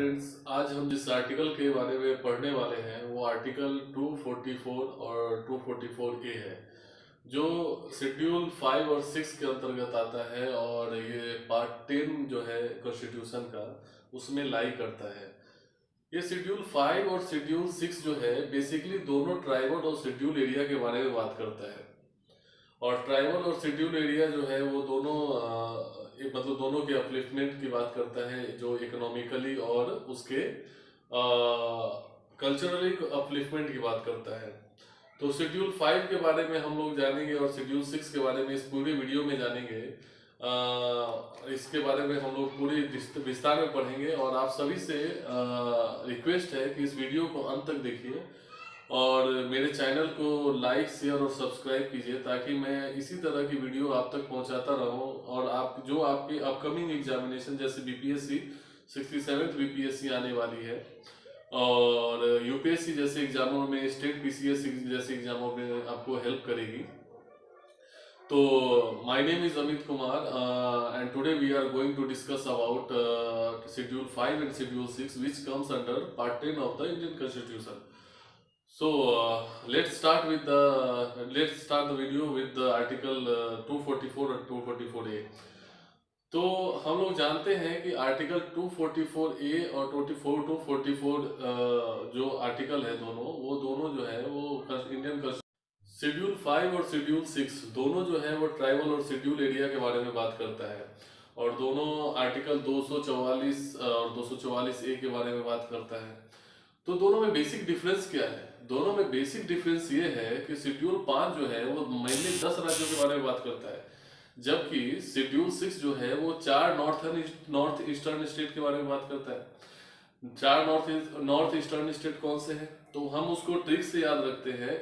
Friends, आज हम जिस आर्टिकल के बारे में पढ़ने वाले हैं वो आर्टिकल 244 और 244 ए है, जो शेड्यूल 5 और 6 के अंतर्गत आता है और ये पार्ट 10 जो है कॉन्स्टिट्यूशन का उसमें लाई करता है। ये शेड्यूल 5 और शेड्यूल 6 जो है बेसिकली दोनों ट्राइबल और शेड्यूल एरिया के बारे में बात करता है। और ट्राइबल और शेड्यूल एरिया जो है वो दोनों मतलब दोनों के अपलिफ्टमेंट की बात करता है, जो इकोनॉमिकली और उसके कल्चरली अपलिफ्टमेंट की बात करता है। तो शेड्यूल 5 के बारे में हम लोग जानेंगे और शेड्यूल 6 के बारे में इस पूरी वीडियो में जानेंगे। इसके बारे में हम लोग पूरी विस्तार में पढ़ेंगे और आप सभी से रिक्वेस्ट है कि इस वीडियो को अंत तक देखिए और मेरे चैनल को लाइक, शेयर और सब्सक्राइब कीजिए ताकि मैं इसी तरह की वीडियो आप तक पहुंचाता रहूं और आप जो आपकी अपकमिंग एग्जामिनेशन जैसे बीपीएससी 67th बीपीएससी आने वाली है और यूपीएससी जैसे एग्जामों में, स्टेट पीसीएस जैसे एग्जामों में आपको हेल्प करेगी। तो my name is Amit Kumar and today we are going to discuss about schedule 5 and schedule 6 which comes under part 10 of the Indian Constitution. So let's start the video with the article 244 और 244A। तो हम लोग जानते हैं कि article 244A और 244 जो article है वो दोनों जो है वो इंडियन शेड्यूल 5 और शेड्यूल 6 दोनों जो है वो ट्राइबल और शेड्यूल एरिया के बारे में बात करता है और दोनों आर्टिकल 244 और 244A के बारे में बात करता है। तो दोनों में बेसिक डिफरेंस क्या है? दोनों में बेसिक डिफरेंस ये है कि शेड्यूल 5 जो है वो मेनली 10 राज्यों के बारे में बात करता है, जबकि शेड्यूल 6 जो है वो 4 नॉर्थ ईस्टर्न स्टेट के बारे में बात करता है। 4 नॉर्थ ईस्टर्न स्टेट कौन से हैं? तो हम उसको ट्रिक से याद रखते हैं,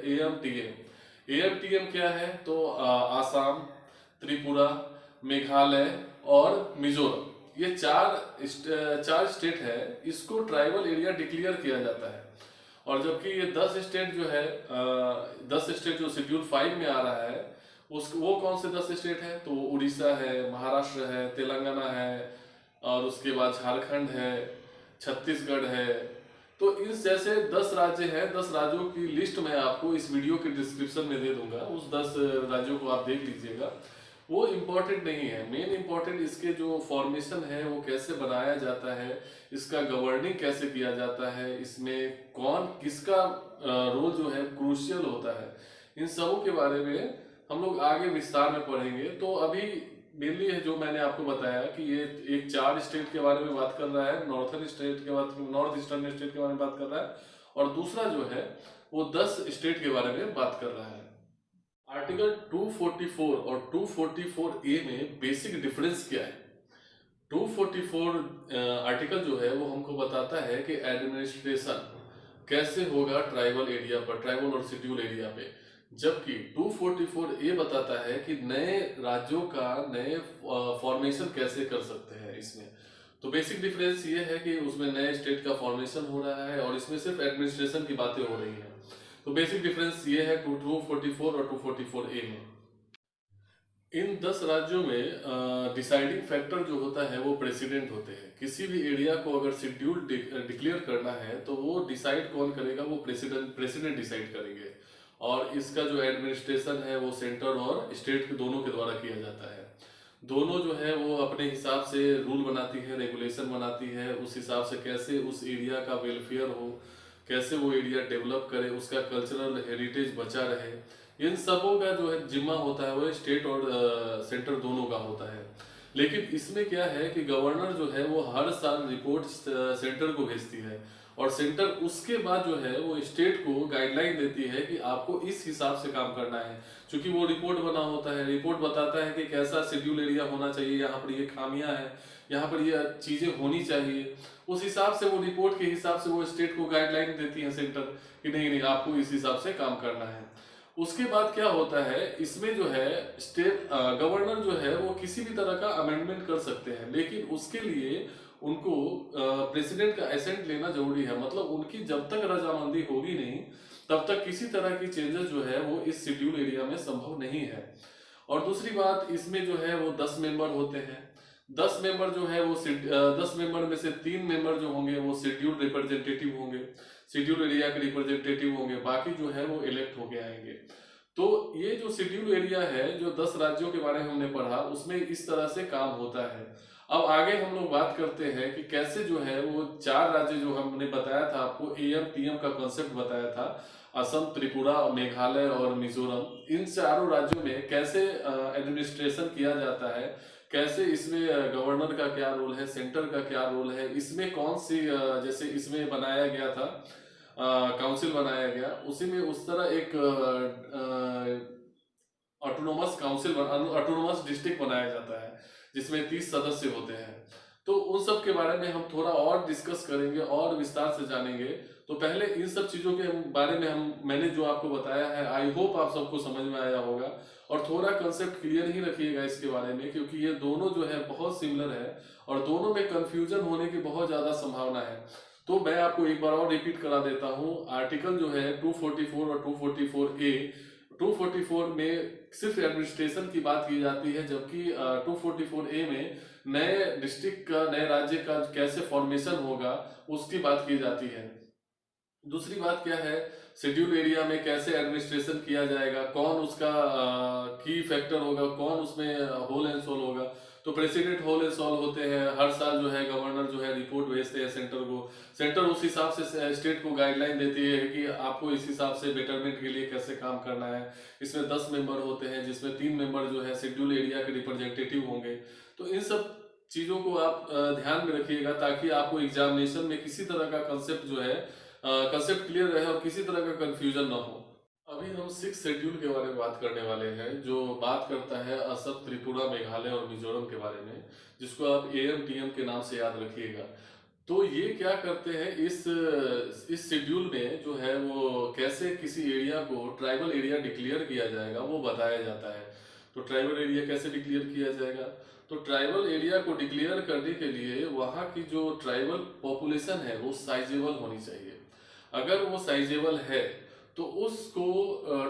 AMTM क्या है? तो आसाम, त्रिपुरा, मेघालय और मिजोरम, ये चार स्टेट है, इसको ट्राइबल एरिया डिक्लेयर किया जाता है। और जबकि ये 10 स्टेट जो है 10 स्टेट जो शेड्यूल 5 में आ रहा है वो कौन से 10 स्टेट है? तो उड़ीसा है, महाराष्ट्र है, तेलंगाना है और उसके बाद झारखंड है, छत्तीसगढ़ है। तो इस जैसे 10 राज्य हैं। 10 राज्यों की लिस्ट मैं आपको इस वीडियो के डिस्क्रिप्शन में दे दूंगा, उस 10 राज्यों को आप देख लीजिएगा। वो इम्पोर्टेंट नहीं है, मेन इम्पोर्टेंट इसके जो फॉर्मेशन है वो कैसे बनाया जाता है, इसका गवर्निंग कैसे किया जाता है, इसमें कौन किसका रोल जो है क्रूशियल होता है, इन सबों के बारे में हम लोग आगे विस्तार में पढ़ेंगे। तो अभी मेनली है जो मैंने आपको बताया कि ये एक 4 स्टेट के बारे में बात कर रहा है, नॉर्थ ईस्टर्न स्टेट के बारे में बात कर रहा है और दूसरा जो है वो 10 स्टेट के बारे में बात कर रहा है। आर्टिकल 244 और 244A में बेसिक डिफरेंस क्या है? 244 आर्टिकल जो है वो हमको बताता है कि एडमिनिस्ट्रेशन कैसे होगा ट्राइबल एरिया पर, ट्राइबल और शेड्यूल एरिया पे, जबकि 244A बताता है कि नए राज्यों का नए फॉर्मेशन कैसे कर सकते हैं इसमें। तो बेसिक डिफरेंस ये है कि उसमें नए स्टेट का फॉर्मेशन हो रहा है और इसमें सिर्फ एडमिनिस्ट्रेशन की बातें हो रही हैं। तो बेसिक डिफरेंस ये है 244 और 244A में। इन 10 राज्यों में डिसाइडिंग फैक्टर जो होता है वो प्रेसिडेंट होते हैं। किसी भी एरिया को अगर शेड्यूल डिक्लेयर करना है तो वो डिसाइड कौन करेगा? वो प्रेसिडेंट डिसाइड करेंगे और इसका जो एडमिनिस्ट्रेशन है वो सेंटर और स्टेट के दोनों के द्वारा किया जाता है। दोनों जो है वो अपने हिसाब से रूल बनाती है, रेगुलेशन बनाती है, उस हिसाब से कैसे उस एरिया का वेलफेयर हो, कैसे वो एरिया डेवलप करे, उसका कल्चरल हेरिटेज बचा रहे, इन सबों का जो है जिम्मा होता है वो स्टेट और सेंटर दोनों का होता है। लेकिन इसमें क्या है कि गवर्नर जो है वो हर साल रिपोर्ट सेंटर को भेजती है और सेंटर उसके बाद जो है वो स्टेट को गाइडलाइन देती है कि आपको इस हिसाब से काम करना है। क्योंकि वो रिपोर्ट बना होता है, रिपोर्ट बताता है कि कैसा शेड्यूल एरिया होना चाहिए, यहाँ पर ये खामियां हैं, यहाँ पर ये चीजें होनी चाहिए। उस हिसाब से वो रिपोर्ट के हिसाब से वो स्टेट को गाइडलाइन देती है सेंटर कि नहीं आपको इस हिसाब से काम करना है। उसके बाद क्या होता है, इसमें जो है स्टेट गवर्नर जो है वो किसी भी तरह का अमेंडमेंट कर सकते हैं, लेकिन उसके लिए उनको प्रेसिडेंट का एसेंट लेना जरूरी है। मतलब उनकी जब तक रजामंदी होगी नहीं तब तक किसी तरह की चेंजेस जो है वो इस शेड्यूल एरिया में संभव नहीं है। और दूसरी बात, इसमें जो है वो 10 मेंबर होते हैं। 10 मेंबर जो है वो 10 मेंबर में से 3 मेंबर जो होंगे वो शेड्यूल्ड रिप्रेजेंटेटिव होंगे, शेड्यूल एरिया के रिप्रेजेंटेटिव होंगे, बाकी जो है वो इलेक्ट होके आएंगे। तो ये जो शेड्यूल एरिया है, जो 10 राज्यों के बारे में हमने पढ़ा, उसमें इस तरह से काम होता है। अब आगे हम लोग बात करते हैं कि कैसे जो है वो 4 राज्य जो हमने बताया था आपको, एएम पीएम का कॉन्सेप्ट बताया था, असम, त्रिपुरा, मेघालय और मिजोरम, इन चारों राज्यों में कैसे एडमिनिस्ट्रेशन किया जाता है, कैसे इसमें गवर्नर का क्या रोल है, सेंटर का क्या रोल है, इसमें कौन सी जैसे इसमें बनाया गया था काउंसिल बनाया गया, उसी में उस तरह एक ऑटोनोमस काउंसिल, ऑटोनोमस डिस्ट्रिक्ट बनाया जाता है जिसमें 30 सदस्य होते हैं। तो उन सब के बारे में हम थोड़ा और डिस्कस करेंगे और विस्तार से जानेंगे। तो पहले इन सब चीजों के बारे में मैंने जो आपको बताया है, आई होप आप सबको समझ में आया होगा, और थोड़ा कंसेप्ट क्लियर ही रखिएगा इसके बारे में, क्योंकि ये दोनों जो है बहुत सिमिलर है और दोनों में कंफ्यूजन होने की बहुत ज्यादा संभावना है। तो मैं आपको एक बार और रिपीट करा देता हूँ। आर्टिकल जो है 244 और 244A, 244 में सिर्फ एडमिनिस्ट्रेशन की बात की जाती है, जबकि 244A में नए डिस्ट्रिक्ट का, नए राज्य का कैसे फॉर्मेशन होगा उसकी बात की जाती है। दूसरी बात क्या है, शेड्यूल एरिया में कैसे एडमिनिस्ट्रेशन किया जाएगा, कौन उसका की फैक्टर होगा, कौन उसमें होल एंड सोल होगा। तो प्रेसिडेंट होल एंड सोल होते हैं, हर साल जो है गवर्नर जो है रिपोर्ट भेजते हैं सेंटर को, सेंटर उस हिसाब से स्टेट को गाइडलाइन देती है कि आपको इस हिसाब से बेटरमेंट के लिए कैसे काम करना है। इसमें 10 मेंबर होते हैं, जिसमें 3 मेंबर जो है शेड्यूल एरिया के रिप्रेजेंटेटिव होंगे। तो इन सब चीजों को आप ध्यान में रखिएगा, ताकि आपको एग्जामिनेशन में किसी तरह का कंसेप्ट जो है कंसेप्ट क्लियर रहे और किसी तरह का कंफ्यूजन ना हो। अभी हम 6 शेड्यूल के बारे में बात करने वाले हैं, जो बात करता है असम, त्रिपुरा, मेघालय और मिजोरम के बारे में, जिसको आप एएम टीएम के नाम से याद रखिएगा। तो ये क्या करते हैं, इस शेड्यूल में जो है वो कैसे किसी एरिया को ट्राइबल एरिया डिक्लेयर किया जाएगा वो बताया जाता है। तो ट्राइबल एरिया कैसे डिक्लेयर किया जाएगा, तो ट्राइबल एरिया को डिक्लेयर करने के लिए वहाँ की जो ट्राइबल पॉपुलेशन है वो साइजेबल होनी चाहिए। अगर वो साइजेबल है तो उसको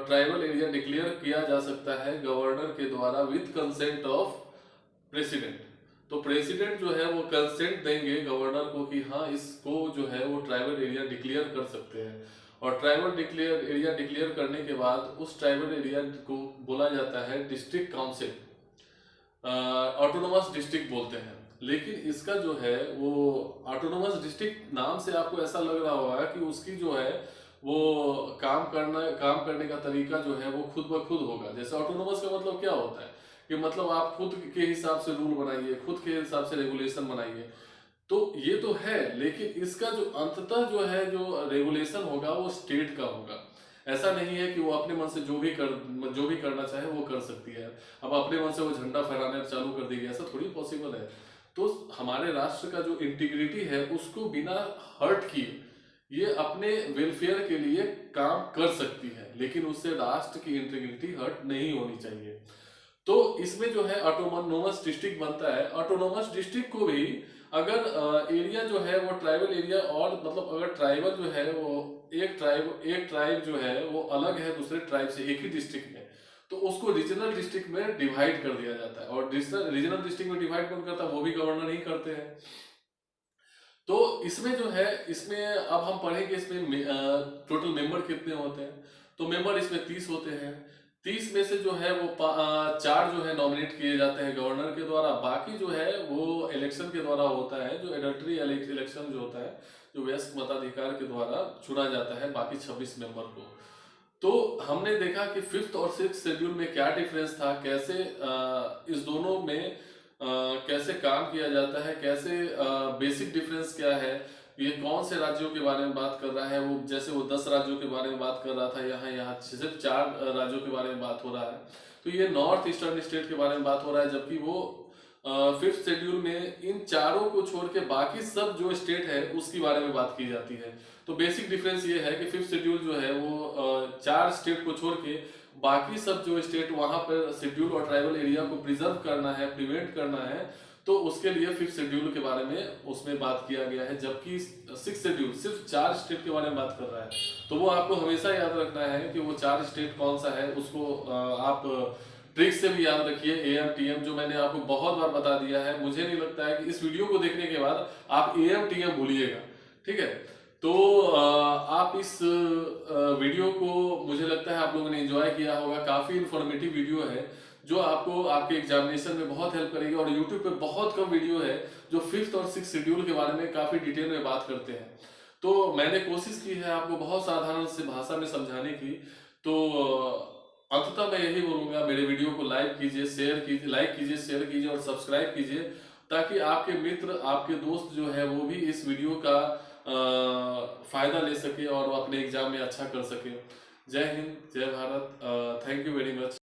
ट्राइबल एरिया डिक्लेयर किया जा सकता है गवर्नर के द्वारा विद कंसेंट ऑफ प्रेसिडेंट। तो प्रेसिडेंट जो है वो कंसेंट देंगे गवर्नर को कि हाँ इसको जो है वो ट्राइबल एरिया डिक्लेयर कर सकते हैं। और ट्राइबल एरिया डिक्लेयर करने के बाद उस ट्राइबल एरिया को बोला जाता है डिस्ट्रिक्ट काउंसिल, ऑटोनोमस डिस्ट्रिक्ट बोलते हैं। लेकिन इसका जो है वो ऑटोनोमस डिस्ट्रिक्ट नाम से आपको ऐसा लग रहा होगा कि उसकी जो है वो काम करने का तरीका जो है वो खुद ब खुद होगा। जैसे ऑटोनोमस का मतलब क्या होता है कि मतलब आप खुद के हिसाब से रूल बनाइए, खुद के हिसाब से रेगुलेशन बनाइए। तो ये तो है, लेकिन इसका जो अंततः जो है जो रेगुलेशन होगा वो स्टेट का होगा। ऐसा नहीं है कि वो अपने मन से जो भी करना चाहे वो कर सकती है। अब अपने मन से वो झंडा फहराना चालू कर देगी, ऐसा थोड़ी पॉसिबल है। तो हमारे राष्ट्र का जो इंटीग्रिटी है उसको बिना हर्ट किए ये अपने वेलफेयर के लिए काम कर सकती है, लेकिन उससे राष्ट्र की इंटीग्रिटी हर्ट नहीं होनी चाहिए। तो इसमें जो है ऑटोनोमस डिस्ट्रिक्ट बनता है। ऑटोनोमस डिस्ट्रिक्ट को भी अगर एरिया जो है वो ट्राइबल एरिया, और मतलब अगर ट्राइबल जो है वो एक ट्राइब जो है वो अलग है दूसरे ट्राइब से एक ही डिस्ट्रिक्ट में, तो उसको रीजनल डिस्ट्रिक्ट में डिवाइड कर दिया जाता है। और रीजनल डिस्ट्रिक्ट में डिवाइड कौन करता है, वो भी गवर्नर ही करते हैं। तो इसमें जो है, इसमें अब हम पढ़ेंगे इसमें टोटल मेंबर कितने होते हैं। तो मेंबर इसमें 30 होते हैं। 30 में से जो है वो 4 जो है नॉमिनेट किए जाते हैं गवर्नर के द्वारा, बाकी जो है वो इलेक्शन के द्वारा होता है, जो एडल्ट्री इलेक्शन जो होता है, जो वयस्क मताधिकार के द्वारा चुना जाता है बाकी 26 मेंबर को। तो हमने देखा कि 5th और 6th शेड्यूल में क्या डिफरेंस था, कैसे इस दोनों में कैसे काम किया जाता है, कैसे बेसिक डिफरेंस क्या है, ये कौन से राज्यों के बारे में बात कर रहा है। वो जैसे वो 10 राज्यों के बारे में बात कर रहा था, यहाँ सिर्फ 4 राज्यों के बारे में बात हो रहा है। तो ये नॉर्थ ईस्टर्न स्टेट के बारे में बात हो रहा है, जबकि वो 5th शेड्यूल में इन चारों को छोड़ के बाकी सब जो स्टेट है उसके बारे में बात की जाती है। तो बेसिक डिफरेंस ये है कि 5th शेड्यूल जो है वो 4 स्टेट को छोड़ के बाकी सब जो स्टेट वहां पर शेड्यूल और ट्राइबल एरिया को प्रिजर्व करना है, प्रिवेंट करना है, तो उसके लिए 5th शेड्यूल के बारे में उसमें बात किया गया है। जबकि 6th शेड्यूल सिर्फ 4 स्टेट के बारे में बात कर रहा है। तो वो आपको हमेशा याद रखना है कि वो 4 स्टेट कौन सा है, उसको आप ट्रिक से भी याद रखिए। एएम टीएम जो मैंने आपको बहुत बार बता दिया है, मुझे नहीं लगता है कि इस वीडियो को देखने के बाद आप एएम टीएम भूलिएगा, ठीक है। तो आप इस वीडियो को, मुझे लगता है आप लोगों ने एंजॉय किया होगा। काफी इंफॉर्मेटिव वीडियो है जो आपको आपके एग्जामिनेशन में बहुत हेल्प करेगी। और यूट्यूब पे बहुत कम वीडियो है जो 5th और 6th शेड्यूल के बारे में काफी डिटेल में बात करते हैं। तो मैंने कोशिश की है आपको बहुत साधारण से भाषा में समझाने की। तो अंततः मैं यही बोलूंगा, मेरे वीडियो को लाइक कीजिए, शेयर कीजिए, लाइक कीजिए, शेयर कीजिए और सब्सक्राइब कीजिए, ताकि आपके मित्र, आपके दोस्त जो है वो भी इस वीडियो का फायदा ले सके और वो अपने एग्जाम में अच्छा कर सके। जय हिंद, जय Bharat, thank you very much.